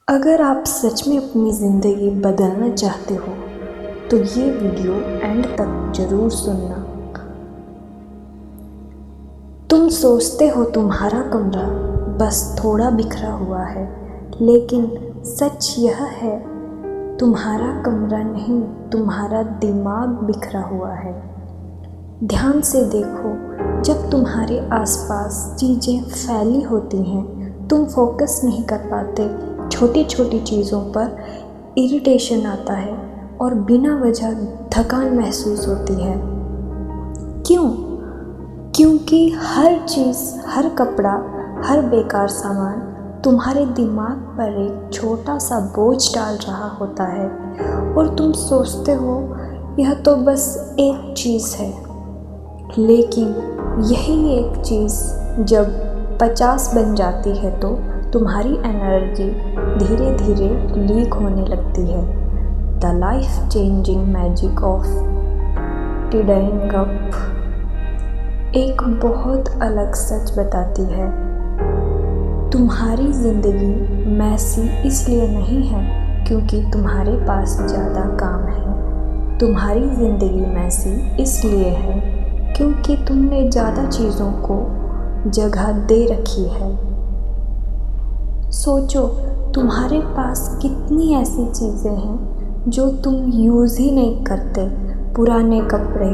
अगर आप सच में अपनी ज़िंदगी बदलना चाहते हो तो ये वीडियो एंड तक ज़रूर सुनना। तुम सोचते हो तुम्हारा कमरा बस थोड़ा बिखरा हुआ है, लेकिन सच यह है तुम्हारा कमरा नहीं, तुम्हारा दिमाग बिखरा हुआ है। ध्यान से देखो, जब तुम्हारे आसपास चीज़ें फैली होती हैं, तुम फोकस नहीं कर पाते। छोटी छोटी चीज़ों पर इरिटेशन आता है और बिना वजह थकान महसूस होती है। क्यों? क्योंकि हर चीज़, हर कपड़ा, हर बेकार सामान तुम्हारे दिमाग पर एक छोटा सा बोझ डाल रहा होता है और तुम सोचते हो यह तो बस एक चीज़ है। लेकिन यही एक चीज़ जब 50 बन जाती है तो तुम्हारी एनर्जी धीरे धीरे लीक होने लगती है। The life changing magic of tiding up एक बहुत अलग सच बताती है। तुम्हारी ज़िंदगी मैसी इसलिए नहीं है क्योंकि तुम्हारे पास ज़्यादा काम है। तुम्हारी ज़िंदगी मैसी इसलिए है क्योंकि तुमने ज़्यादा चीज़ों को जगह दे रखी है। सोचो, तुम्हारे पास कितनी ऐसी चीज़ें हैं जो तुम यूज़ ही नहीं करते। पुराने कपड़े,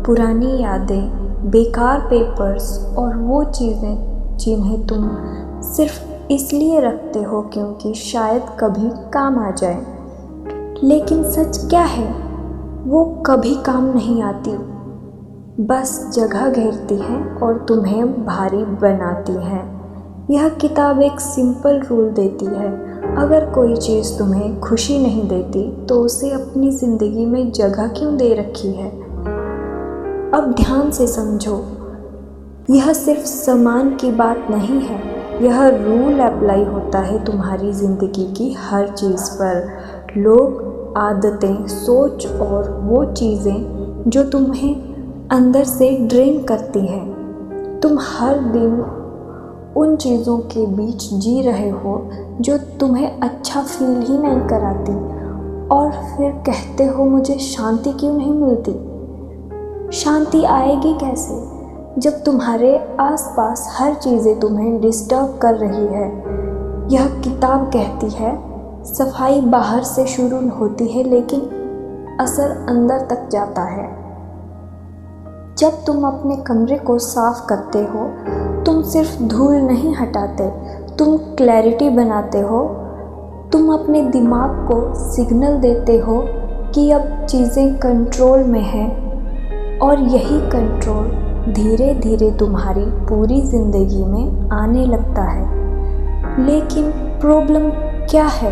पुरानी यादें, बेकार पेपर्स और वो चीज़ें जिन्हें तुम सिर्फ इसलिए रखते हो क्योंकि शायद कभी काम आ जाए। लेकिन सच क्या है? वो कभी काम नहीं आती, बस जगह घेरती हैं और तुम्हें भारी बनाती हैं। यह किताब एक सिंपल रूल देती है, अगर कोई चीज़ तुम्हें खुशी नहीं देती तो उसे अपनी ज़िंदगी में जगह क्यों दे रखी है। अब ध्यान से समझो, यह सिर्फ सामान की बात नहीं है, यह रूल अप्लाई होता है तुम्हारी ज़िंदगी की हर चीज़ पर। लोग, आदतें, सोच और वो चीज़ें जो तुम्हें अंदर से ड्रेन करती हैं। तुम हर दिन उन चीज़ों के बीच जी रहे हो जो तुम्हें अच्छा फील ही नहीं कराती और फिर कहते हो मुझे शांति क्यों नहीं मिलती। शांति आएगी कैसे जब तुम्हारे आसपास हर चीज़ें तुम्हें डिस्टर्ब कर रही है। यह किताब कहती है सफाई बाहर से शुरू होती है लेकिन असर अंदर तक जाता है। जब तुम अपने कमरे को साफ करते हो, तुम सिर्फ धूल नहीं हटाते, तुम क्लैरिटी बनाते हो। तुम अपने दिमाग को सिग्नल देते हो कि अब चीज़ें कंट्रोल में हैं और यही कंट्रोल धीरे धीरे तुम्हारी पूरी ज़िंदगी में आने लगता है। लेकिन प्रॉब्लम क्या है?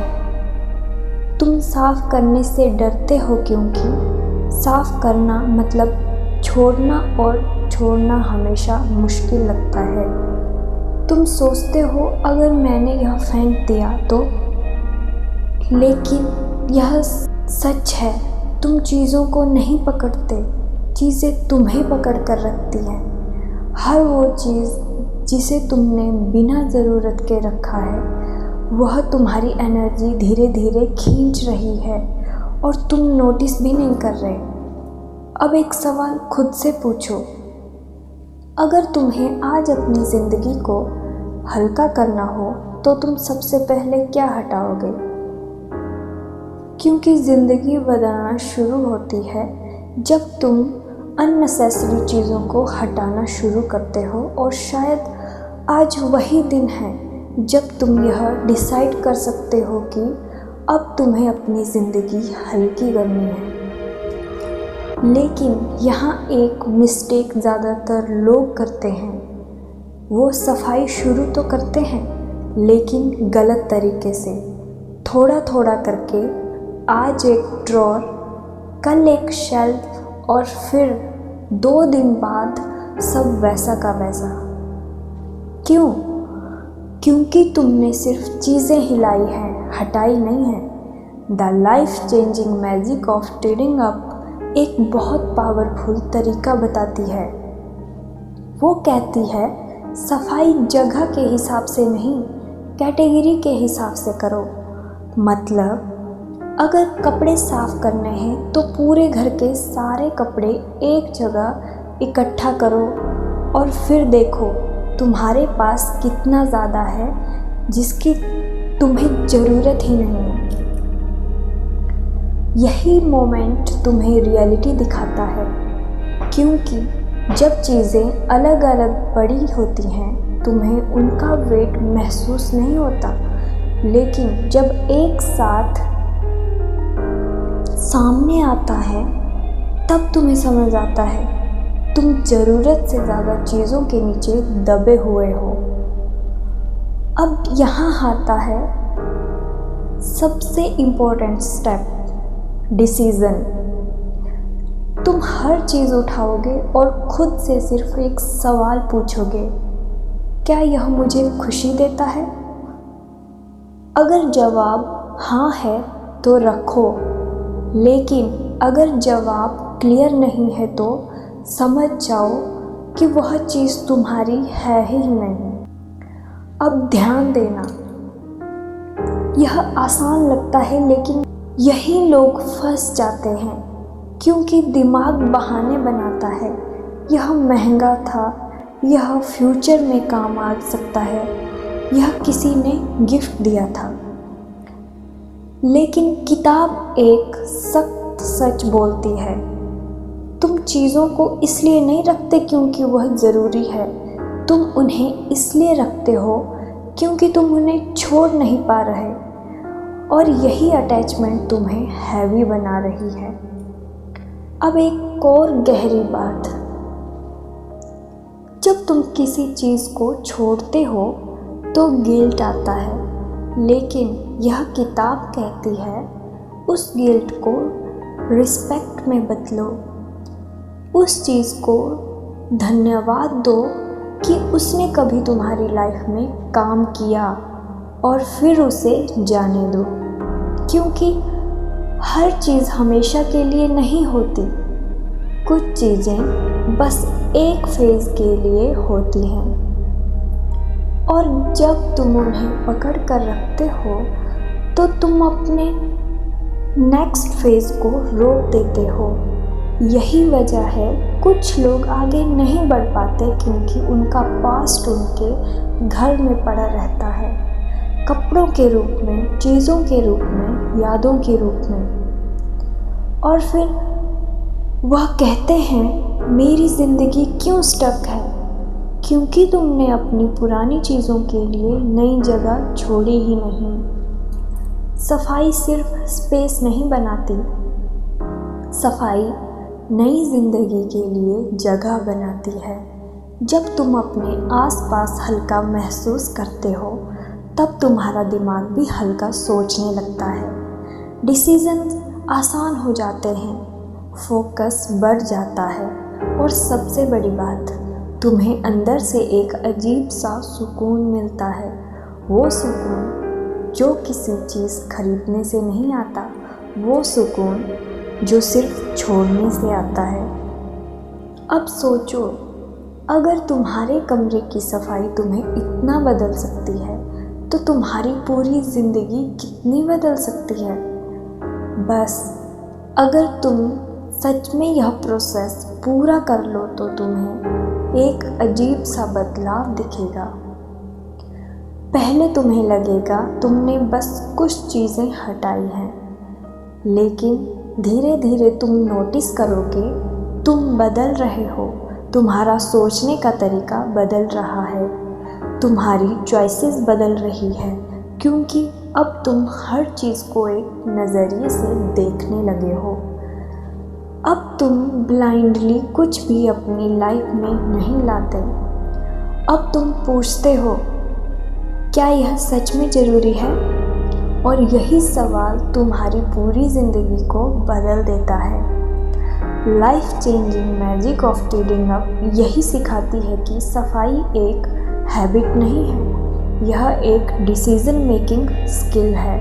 तुम साफ करने से डरते हो क्योंकि साफ करना मतलब छोड़ना और छोड़ना हमेशा मुश्किल लगता है। तुम सोचते हो अगर मैंने यह फेंक दिया तो, लेकिन यह सच है, तुम चीज़ों को नहीं पकड़ते, चीज़ें तुम्हें पकड़ कर रखती हैं। हर वो चीज़ जिसे तुमने बिना ज़रूरत के रखा है वह तुम्हारी एनर्जी धीरे धीरे खींच रही है और तुम नोटिस भी नहीं कर रहे। अब एक सवाल खुद से पूछो, अगर तुम्हें आज अपनी ज़िंदगी को हल्का करना हो तो तुम सबसे पहले क्या हटाओगे? क्योंकि ज़िंदगी बदलना शुरू होती है जब तुम अननेसेसरी चीज़ों को हटाना शुरू करते हो और शायद आज वही दिन है जब तुम यह डिसाइड कर सकते हो कि अब तुम्हें अपनी ज़िंदगी हल्की करनी है। लेकिन यहाँ एक मिस्टेक ज़्यादातर लोग करते हैं, वो सफाई शुरू तो करते हैं लेकिन गलत तरीके से। थोड़ा थोड़ा करके आज एक ड्रॉर, कल एक शेल्फ और फिर 2 दिन बाद सब वैसा का वैसा। क्यों? क्योंकि तुमने सिर्फ चीज़ें हिलाई हैं, हटाई नहीं हैं। The life changing magic of tiding up एक बहुत पावरफुल तरीका बताती है। वो कहती है सफाई जगह के हिसाब से नहीं, कैटेगरी के हिसाब से करो। मतलब अगर कपड़े साफ करने हैं तो पूरे घर के सारे कपड़े एक जगह इकट्ठा करो और फिर देखो तुम्हारे पास कितना ज़्यादा है जिसकी तुम्हें ज़रूरत ही नहीं है। यही मोमेंट तुम्हें रियलिटी दिखाता है, क्योंकि जब चीज़ें अलग अलग बड़ी होती हैं तुम्हें उनका वेट महसूस नहीं होता, लेकिन जब एक साथ सामने आता है तब तुम्हें समझ आता है तुम ज़रूरत से ज़्यादा चीज़ों के नीचे दबे हुए हो। अब यहाँ आता है सबसे इम्पोर्टेंट स्टेप, डिसीज़न। तुम हर चीज़ उठाओगे और खुद से सिर्फ एक सवाल पूछोगे, क्या यह मुझे खुशी देता है? अगर जवाब हाँ है तो रखो, लेकिन अगर जवाब क्लियर नहीं है तो समझ जाओ कि वह चीज़ तुम्हारी है ही नहीं। अब ध्यान देना, यह आसान लगता है लेकिन यही लोग फंस जाते हैं, क्योंकि दिमाग बहाने बनाता है। यह महंगा था, यह फ्यूचर में काम आ सकता है, यह किसी ने गिफ्ट दिया था। लेकिन किताब एक सख्त सच बोलती है, तुम चीज़ों को इसलिए नहीं रखते क्योंकि वह ज़रूरी है, तुम उन्हें इसलिए रखते हो क्योंकि तुम उन्हें छोड़ नहीं पा रहे, और यही अटैचमेंट तुम्हें हैवी बना रही है। अब एक और गहरी बात, जब तुम किसी चीज़ को छोड़ते हो तो गिल्ट आता है, लेकिन यह किताब कहती है उस गिल्ट को रिस्पेक्ट में बदलो। उस चीज़ को धन्यवाद दो कि उसने कभी तुम्हारी लाइफ में काम किया, और फिर उसे जाने दो, क्योंकि हर चीज़ हमेशा के लिए नहीं होती। कुछ चीज़ें बस एक फेज़ के लिए होती हैं, और जब तुम उन्हें पकड़ कर रखते हो तो तुम अपने नेक्स्ट फेज़ को रोक देते हो। यही वजह है कुछ लोग आगे नहीं बढ़ पाते, क्योंकि उनका पास्ट उनके घर में पड़ा रहता है, कपड़ों के रूप में, चीज़ों के रूप में, यादों के रूप में। और फिर वह कहते हैं मेरी ज़िंदगी क्यों स्टक है, क्योंकि तुमने अपनी पुरानी चीज़ों के लिए नई जगह छोड़ी ही नहीं। सफाई सिर्फ स्पेस नहीं बनाती, सफाई नई ज़िंदगी के लिए जगह बनाती है। जब तुम अपने आसपास हल्का महसूस करते हो तब तुम्हारा दिमाग भी हल्का सोचने लगता है, डिसीज़न आसान हो जाते हैं, फोकस बढ़ जाता है, और सबसे बड़ी बात, तुम्हें अंदर से एक अजीब सा सुकून मिलता है। वो सुकून जो किसी चीज़ खरीदने से नहीं आता, वो सुकून जो सिर्फ छोड़ने से आता है। अब सोचो, अगर तुम्हारे कमरे की सफाई तुम्हें इतना बदल सकती है तो तुम्हारी पूरी ज़िंदगी कितनी बदल सकती है। बस अगर तुम सच में यह प्रोसेस पूरा कर लो तो तुम्हें एक अजीब सा बदलाव दिखेगा। पहले तुम्हें लगेगा तुमने बस कुछ चीज़ें हटाई हैं, लेकिन धीरे धीरे तुम नोटिस करोगे तुम बदल रहे हो, तुम्हारा सोचने का तरीका बदल रहा है, तुम्हारी चॉइसेस बदल रही है, क्योंकि अब तुम हर चीज़ को एक नज़रिए से देखने लगे हो। अब तुम ब्लाइंडली कुछ भी अपनी लाइफ में नहीं लाते। अब तुम पूछते हो क्या यह सच में ज़रूरी है, और यही सवाल तुम्हारी पूरी ज़िंदगी को बदल देता है। Life changing magic of tidying up यही सिखाती है कि सफाई एक हैबिट नहीं है, यह एक डिसीज़न मेकिंग स्किल है।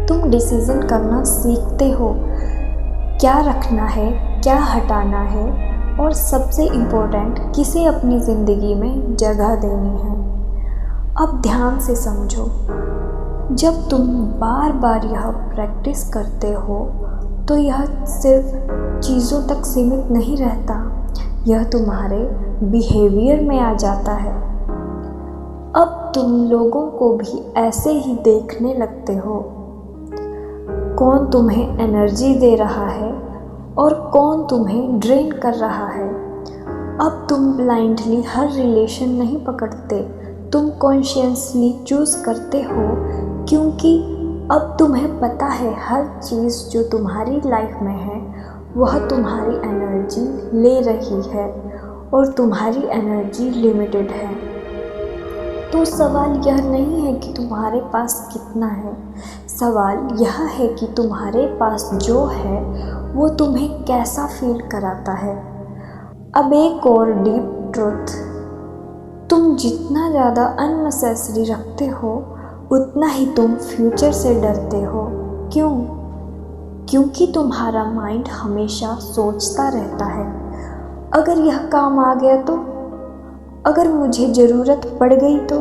तुम डिसीज़न करना सीखते हो, क्या रखना है, क्या हटाना है, और सबसे इम्पोर्टेंट किसे अपनी ज़िंदगी में जगह देनी है। अब ध्यान से समझो, जब तुम बार बार यह प्रैक्टिस करते हो तो यह सिर्फ चीज़ों तक सीमित नहीं रहता, यह तुम्हारे बिहेवियर में आ जाता है। अब तुम लोगों को भी ऐसे ही देखने लगते हो, कौन तुम्हें एनर्जी दे रहा है और कौन तुम्हें ड्रेन कर रहा है। अब तुम ब्लाइंडली हर रिलेशन नहीं पकड़ते, तुम कॉन्शियसली चूज़ करते हो, क्योंकि अब तुम्हें पता है हर चीज़ जो तुम्हारी लाइफ में है वह तुम्हारी एनर्जी ले रही है और तुम्हारी एनर्जी लिमिटेड है। तो सवाल यह नहीं है कि तुम्हारे पास कितना है, सवाल यह है कि तुम्हारे पास जो है वो तुम्हें कैसा फील कराता है। अब एक और डीप ट्रुथ, तुम जितना ज़्यादा अननेसेसरी रखते हो उतना ही तुम फ्यूचर से डरते हो। क्यों? क्योंकि तुम्हारा माइंड हमेशा सोचता रहता है, अगर यह काम आ गया तो, अगर मुझे ज़रूरत पड़ गई तो,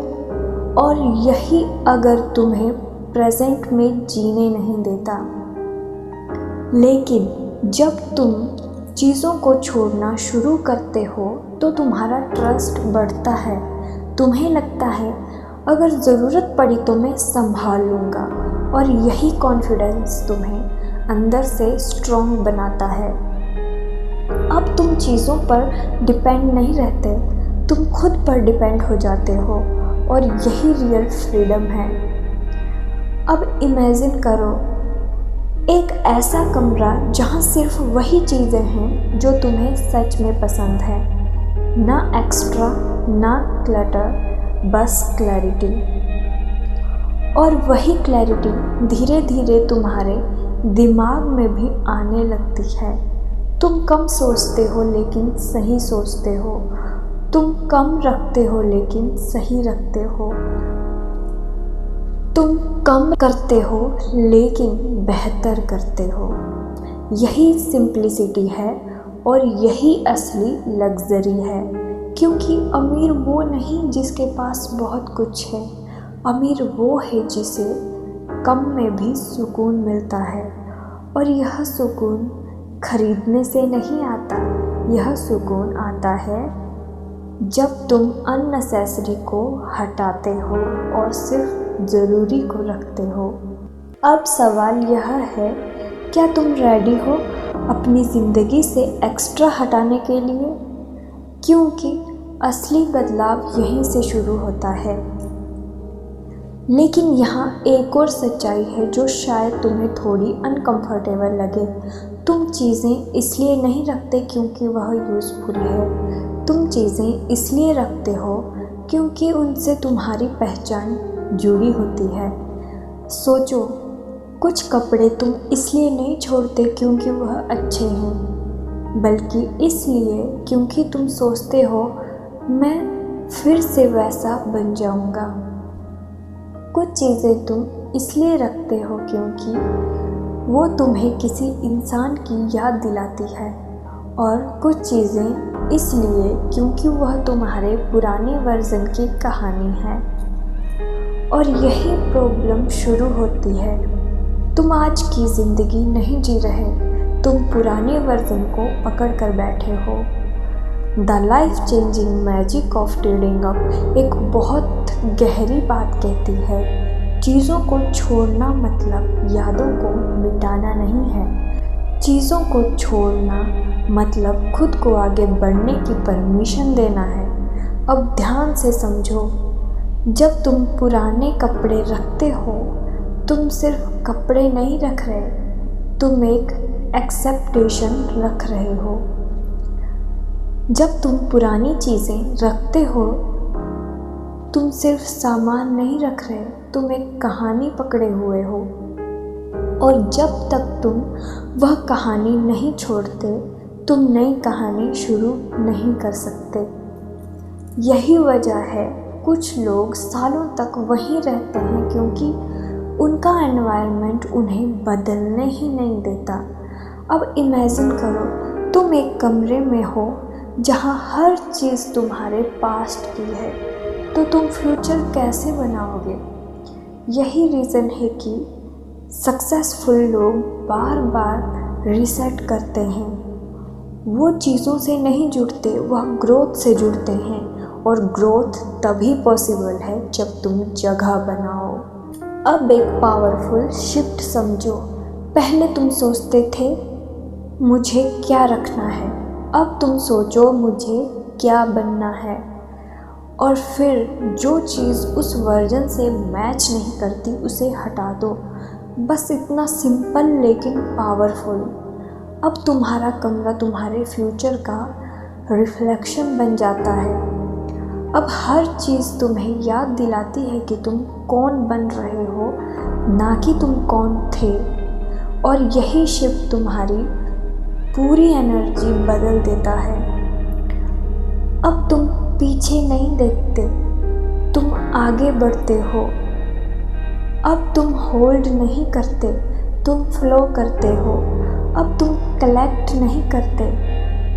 और यही अगर तुम्हें प्रेजेंट में जीने नहीं देता। लेकिन जब तुम चीज़ों को छोड़ना शुरू करते हो तो तुम्हारा ट्रस्ट बढ़ता है, तुम्हें लगता है अगर ज़रूरत पड़ी तो मैं संभाल लूँगा, और यही कॉन्फिडेंस तुम्हें अंदर से स्ट्रॉन्ग बनाता है। अब तुम चीज़ों पर डिपेंड नहीं रहते, तुम खुद पर डिपेंड हो जाते हो, और यही रियल फ्रीडम है। अब इमेजिन करो एक ऐसा कमरा जहाँ सिर्फ वही चीज़ें हैं जो तुम्हें सच में पसंद है, ना एक्स्ट्रा ना क्लटर, बस क्लैरिटी। और वही क्लैरिटी धीरे धीरे तुम्हारे दिमाग में भी आने लगती है। तुम कम सोचते हो लेकिन सही सोचते हो, तुम कम रखते हो लेकिन सही रखते हो, तुम कम करते हो लेकिन बेहतर करते हो। यही सिंप्लिसिटी है और यही असली लग्जरी है, क्योंकि अमीर वो नहीं जिसके पास बहुत कुछ है, अमीर वो है जिसे कम में भी सुकून मिलता है। और यह सुकून खरीदने से नहीं आता, यह सुकून आता है जब तुम अननेसेसरी को हटाते हो और सिर्फ ज़रूरी को रखते हो। अब सवाल यह है, क्या तुम रेडी हो अपनी ज़िंदगी से एक्स्ट्रा हटाने के लिए? क्योंकि असली बदलाव यहीं से शुरू होता है। लेकिन यहाँ एक और सच्चाई है जो शायद तुम्हें थोड़ी अनकंफर्टेबल लगे। तुम चीज़ें इसलिए नहीं रखते क्योंकि वह यूज़फुल है, तुम चीज़ें इसलिए रखते हो क्योंकि उनसे तुम्हारी पहचान जुड़ी होती है। सोचो, कुछ कपड़े तुम इसलिए नहीं छोड़ते क्योंकि वह अच्छे हैं, बल्कि इसलिए क्योंकि तुम सोचते हो मैं फिर से वैसा बन जाऊंगा। कुछ चीज़ें तुम इसलिए रखते हो क्योंकि वो तुम्हें किसी इंसान की याद दिलाती है, और कुछ चीज़ें इसलिए क्योंकि वह तुम्हारे पुराने वर्जन की कहानी है। और यही प्रॉब्लम शुरू होती है, तुम आज की ज़िंदगी नहीं जी रहे, तुम पुराने वर्जन को पकड़ कर बैठे हो। The life changing magic of trading up एक बहुत गहरी बात कहती है, चीज़ों को छोड़ना मतलब यादों को मिटाना नहीं है, चीज़ों को छोड़ना मतलब खुद को आगे बढ़ने की परमिशन देना है। अब ध्यान से समझो, जब तुम पुराने कपड़े रखते हो तुम सिर्फ कपड़े नहीं रख रहे, तुम एक एक्सेप्टेशन रख रहे हो। जब तुम पुरानी चीज़ें रखते हो तुम सिर्फ सामान नहीं रख रहे, तुम एक कहानी पकड़े हुए हो, और जब तक तुम वह कहानी नहीं छोड़ते तुम नई कहानी शुरू नहीं कर सकते। यही वजह है कुछ लोग सालों तक वहीं रहते हैं क्योंकि उनका एनवायरनमेंट उन्हें बदलने ही नहीं देता। अब इमेजिन करो, तुम एक कमरे में हो जहाँ हर चीज़ तुम्हारे पास्ट की है, तो तुम फ्यूचर कैसे बनाओगे? यही रीज़न है कि सक्सेसफुल लोग बार बार रीसेट करते हैं। वो चीज़ों से नहीं जुड़ते, वह ग्रोथ से जुड़ते हैं, और ग्रोथ तभी पॉसिबल है जब तुम जगह बनाओ। अब एक पावरफुल शिफ्ट समझो। पहले तुम सोचते थे मुझे क्या रखना है, अब तुम सोचो मुझे क्या बनना है। और फिर जो चीज़ उस वर्जन से मैच नहीं करती उसे हटा दो। बस इतना सिंपल लेकिन पावरफुल। अब तुम्हारा कमरा तुम्हारे फ्यूचर का रिफ्लेक्शन बन जाता है। अब हर चीज़ तुम्हें याद दिलाती है कि तुम कौन बन रहे हो, ना कि तुम कौन थे। और यही शिफ्ट तुम्हारी पूरी एनर्जी बदल देता है। अब तुम पीछे नहीं देखते, तुम आगे बढ़ते हो। अब तुम होल्ड नहीं करते, तुम फ्लो करते हो। अब तुम कलेक्ट नहीं करते,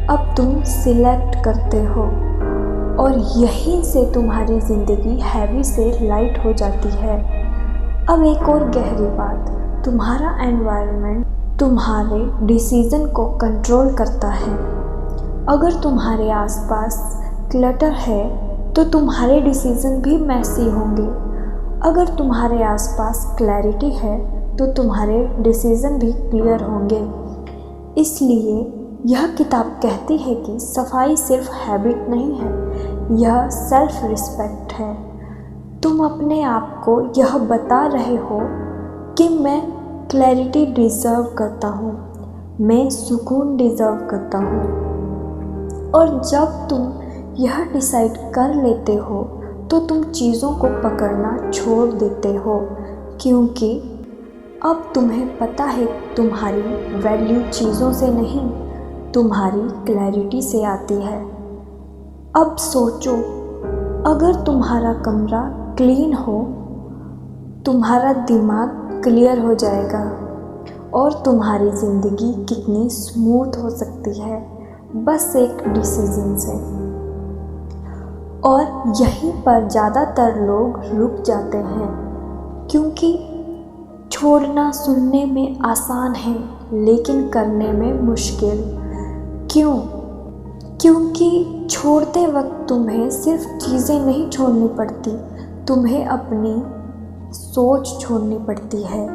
अब तुम सिलेक्ट करते हो। और यहीं से तुम्हारी ज़िंदगी हैवी से लाइट हो जाती है। अब एक और गहरी बात, तुम्हारा एनवायरनमेंट तुम्हारे डिसीज़न को कंट्रोल करता है। अगर तुम्हारे आसपास क्लटर है तो तुम्हारे डिसीज़न भी मैसी होंगे। अगर तुम्हारे आसपास क्लैरिटी है तो तुम्हारे डिसीज़न भी क्लियर होंगे। इसलिए यह किताब कहती है कि सफाई सिर्फ हैबिट नहीं है, यह सेल्फ रिस्पेक्ट है। तुम अपने आप को यह बता रहे हो कि मैं क्लैरिटी डिज़र्व करता हूँ, मैं सुकून डिज़र्व करता हूँ। और जब तुम यह डिसाइड कर लेते हो तो तुम चीज़ों को पकड़ना छोड़ देते हो, क्योंकि अब तुम्हें पता है तुम्हारी वैल्यू चीज़ों से नहीं, तुम्हारी क्लैरिटी से आती है। अब सोचो, अगर तुम्हारा कमरा क्लीन हो, तुम्हारा दिमाग क्लियर हो जाएगा और तुम्हारी ज़िंदगी कितनी स्मूथ हो सकती है बस एक डिसीज़न से। और यहीं पर ज़्यादातर लोग रुक जाते हैं, क्योंकि छोड़ना सुनने में आसान है लेकिन करने में मुश्किल। क्यों? क्योंकि छोड़ते वक्त तुम्हें सिर्फ चीज़ें नहीं छोड़नी पड़ती, तुम्हें अपनी सोच छोड़नी पड़ती है।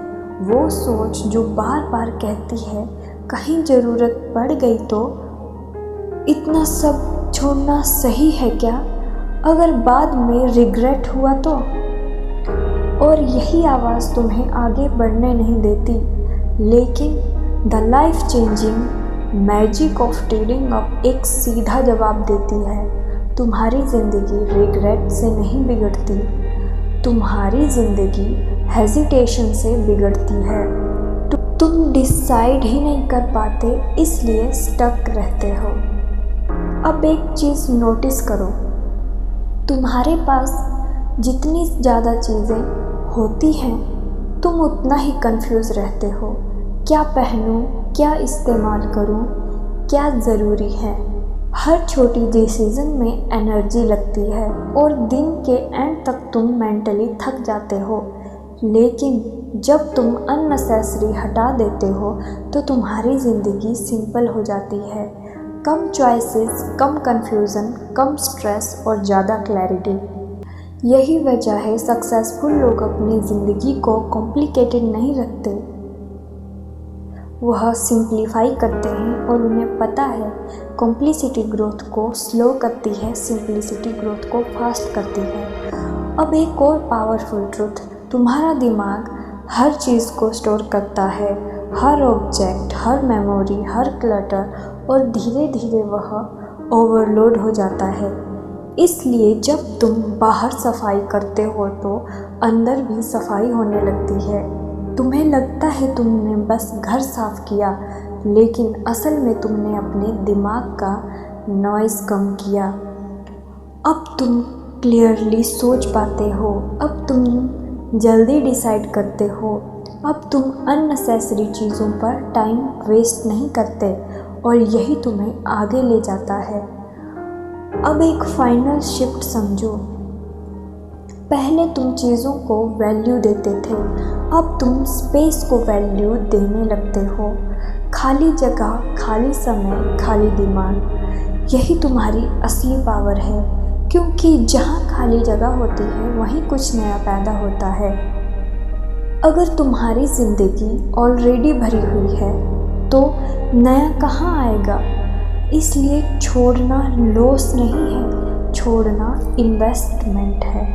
वो सोच जो बार बार कहती है कहीं ज़रूरत पड़ गई तो। इतना सब छोड़ना सही है क्या? अगर बाद में रिग्रेट हुआ तो? और यही आवाज़ तुम्हें आगे बढ़ने नहीं देती। लेकिन the life changing magic of reading up एक सीधा जवाब देती है। तुम्हारी ज़िंदगी रिग्रेट से नहीं बिगड़ती, तुम्हारी ज़िंदगी हेजिटेशन से बिगड़ती है। तुम डिसाइड ही नहीं कर पाते, इसलिए स्टक रहते हो। अब एक चीज़ नोटिस करो, तुम्हारे पास जितनी ज़्यादा चीज़ें होती हैं तुम उतना ही कंफ्यूज रहते हो। क्या पहनूं, क्या इस्तेमाल करूं, क्या ज़रूरी है। हर छोटी डिसीज़न में एनर्जी लगती है और दिन के एंड तक तुम मेंटली थक जाते हो। लेकिन जब तुम अननेसेसरी हटा देते हो तो तुम्हारी ज़िंदगी सिंपल हो जाती है। कम चॉइसेस, कम कंफ्यूजन, कम स्ट्रेस और ज़्यादा क्लैरिटी। यही वजह है सक्सेसफुल लोग अपनी ज़िंदगी को कॉम्प्लिकेटेड नहीं रखते, वह सिंप्लीफाई करते हैं। और उन्हें पता है कॉम्प्लिसिटी ग्रोथ को स्लो करती है, सिंप्लिसिटी ग्रोथ को फास्ट करती है। अब एक और पावरफुल ट्रुथ, तुम्हारा दिमाग हर चीज़ को स्टोर करता है, हर ऑब्जेक्ट, हर मेमोरी, हर क्लटर, और धीरे धीरे वह ओवरलोड हो जाता है। इसलिए जब तुम बाहर सफाई करते हो तो अंदर भी सफाई होने लगती है। तुम्हें लगता है तुमने बस घर साफ किया, लेकिन असल में तुमने अपने दिमाग का नॉइज़ कम किया। अब तुम क्लियरली सोच पाते हो, अब तुम जल्दी डिसाइड करते हो, अब तुम अननेसेसरी चीज़ों पर टाइम वेस्ट नहीं करते, और यही तुम्हें आगे ले जाता है। अब एक फाइनल शिफ्ट समझो, पहले तुम चीज़ों को वैल्यू देते थे, अब तुम स्पेस को वैल्यू देने लगते हो। खाली जगह, खाली समय, खाली दिमाग, यही तुम्हारी असली पावर है, क्योंकि जहाँ खाली जगह होती है वहीं कुछ नया पैदा होता है। अगर तुम्हारी ज़िंदगी ऑलरेडी भरी हुई है तो नया कहाँ आएगा? इसलिए छोड़ना लॉस नहीं है, छोड़ना इन्वेस्टमेंट है।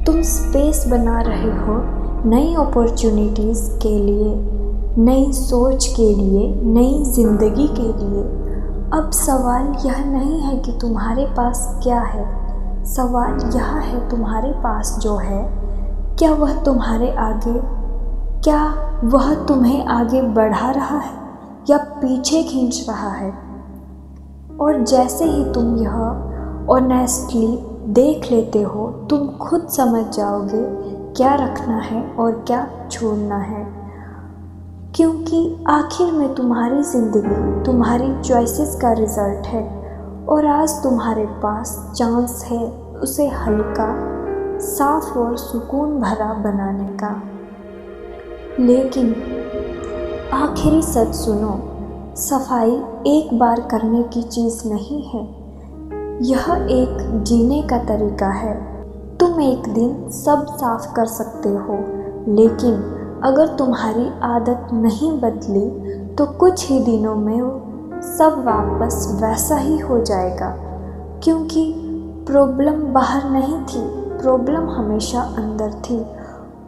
तुम स्पेस बना रहे हो नई अपॉर्चुनिटीज़ के लिए, नई सोच के लिए, नई ज़िंदगी के लिए। अब सवाल यह नहीं है कि तुम्हारे पास क्या है, सवाल यह है तुम्हारे पास जो है, क्या वह तुम्हें आगे बढ़ा रहा है या पीछे खींच रहा है? और जैसे ही तुम यह ऑनेस्टली देख लेते हो, तुम खुद समझ जाओगे क्या रखना है और क्या छोड़ना है। क्योंकि आखिर में तुम्हारी ज़िंदगी तुम्हारी चॉइसेस का रिज़ल्ट है, और आज तुम्हारे पास चांस है उसे हल्का, साफ और सुकून भरा बनाने का। लेकिन आखिरी सच सुनो, सफाई एक बार करने की चीज़ नहीं है, यह एक जीने का तरीका है। तुम एक दिन सब साफ कर सकते हो, लेकिन अगर तुम्हारी आदत नहीं बदली तो कुछ ही दिनों में सब वापस वैसा ही हो जाएगा। क्योंकि प्रॉब्लम बाहर नहीं थी, प्रॉब्लम हमेशा अंदर थी।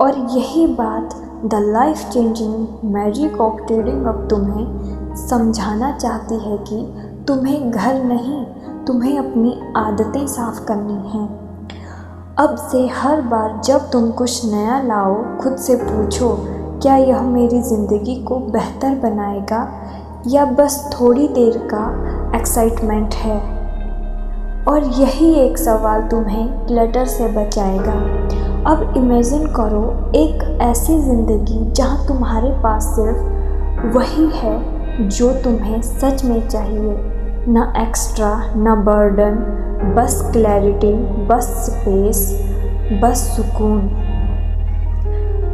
और यही बात the life changing magic of trading अब तुम्हें समझाना चाहती है कि तुम्हें घर नहीं, तुम्हें अपनी आदतें साफ करनी हैं। अब से हर बार जब तुम कुछ नया लाओ, खुद से पूछो, क्या यह मेरी ज़िंदगी को बेहतर बनाएगा या बस थोड़ी देर का एक्साइटमेंट है? और यही एक सवाल तुम्हें क्लटर से बचाएगा। अब इमेजिन करो एक ऐसी ज़िंदगी जहाँ तुम्हारे पास सिर्फ वही है जो तुम्हें सच में चाहिए, ना एक्स्ट्रा, ना बर्डन, बस क्लैरिटी, बस स्पेस, बस सुकून।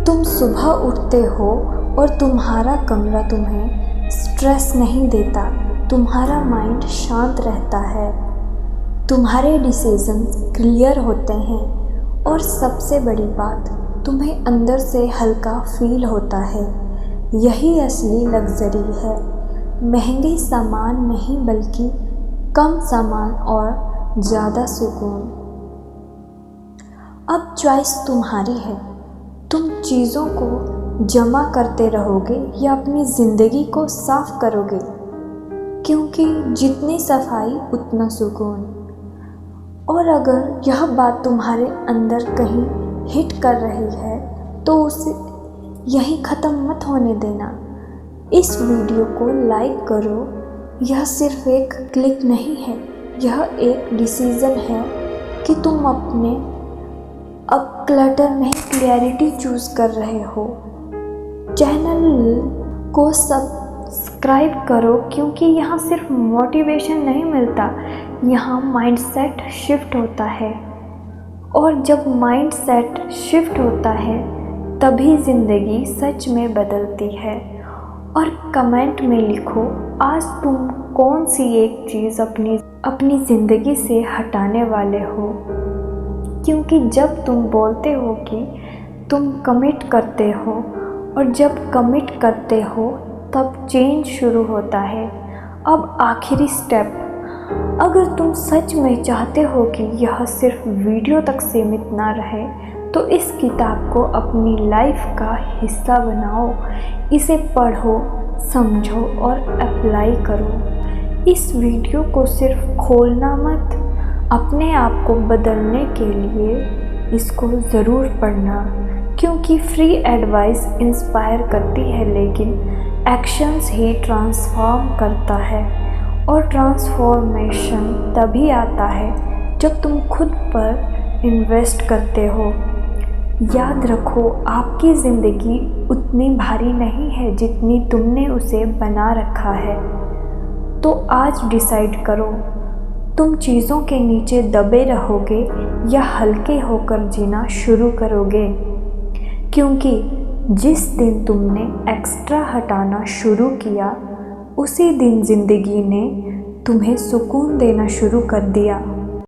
तुम सुबह उठते हो और तुम्हारा कमरा तुम्हें स्ट्रेस नहीं देता, तुम्हारा माइंड शांत रहता है, तुम्हारे डिसीजंस क्लियर होते हैं, और सबसे बड़ी बात, तुम्हें अंदर से हल्का फील होता है। यही असली लग्जरी है, महंगे सामान नहीं बल्कि कम सामान और ज़्यादा सुकून। अब चॉइस तुम्हारी है, तुम चीज़ों को जमा करते रहोगे या अपनी ज़िंदगी को साफ करोगे, क्योंकि जितनी सफाई उतना सुकून। और अगर यह बात तुम्हारे अंदर कहीं हिट कर रही है तो उसे यहीं ख़त्म मत होने देना। इस वीडियो को लाइक करो, यह सिर्फ एक क्लिक नहीं है, यह एक डिसीज़न है कि तुम अब क्लटर नहीं क्लैरिटी चूज़ कर रहे हो। चैनल को सब्सक्राइब करो, क्योंकि यहाँ सिर्फ मोटिवेशन नहीं मिलता, यहाँ माइंडसेट शिफ्ट होता है। और जब माइंडसेट शिफ्ट होता है तभी ज़िंदगी सच में बदलती है। और कमेंट में लिखो, आज तुम कौन सी एक चीज़ अपनी ज़िंदगी से हटाने वाले हो। क्योंकि जब तुम बोलते हो कि तुम कमिट करते हो, और जब कमिट करते हो तब चेंज शुरू होता है। अब आखिरी स्टेप, अगर तुम सच में चाहते हो कि यह सिर्फ वीडियो तक सीमित ना रहे, तो इस किताब को अपनी लाइफ का हिस्सा बनाओ, इसे पढ़ो, समझो और अप्लाई करो। इस वीडियो को सिर्फ खोलना मत, अपने आप को बदलने के लिए इसको ज़रूर पढ़ना। क्योंकि फ्री एडवाइस इंस्पायर करती है, लेकिन एक्शंस ही ट्रांसफॉर्म करता है। और ट्रांसफॉर्मेशन तभी आता है जब तुम खुद पर इन्वेस्ट करते हो। याद रखो, आपकी ज़िंदगी उतनी भारी नहीं है जितनी तुमने उसे बना रखा है। तो आज डिसाइड करो, तुम चीज़ों के नीचे दबे रहोगे या हल्के होकर जीना शुरू करोगे? क्योंकि जिस दिन तुमने एक्स्ट्रा हटाना शुरू किया, उसी दिन ज़िंदगी ने तुम्हें सुकून देना शुरू कर दिया।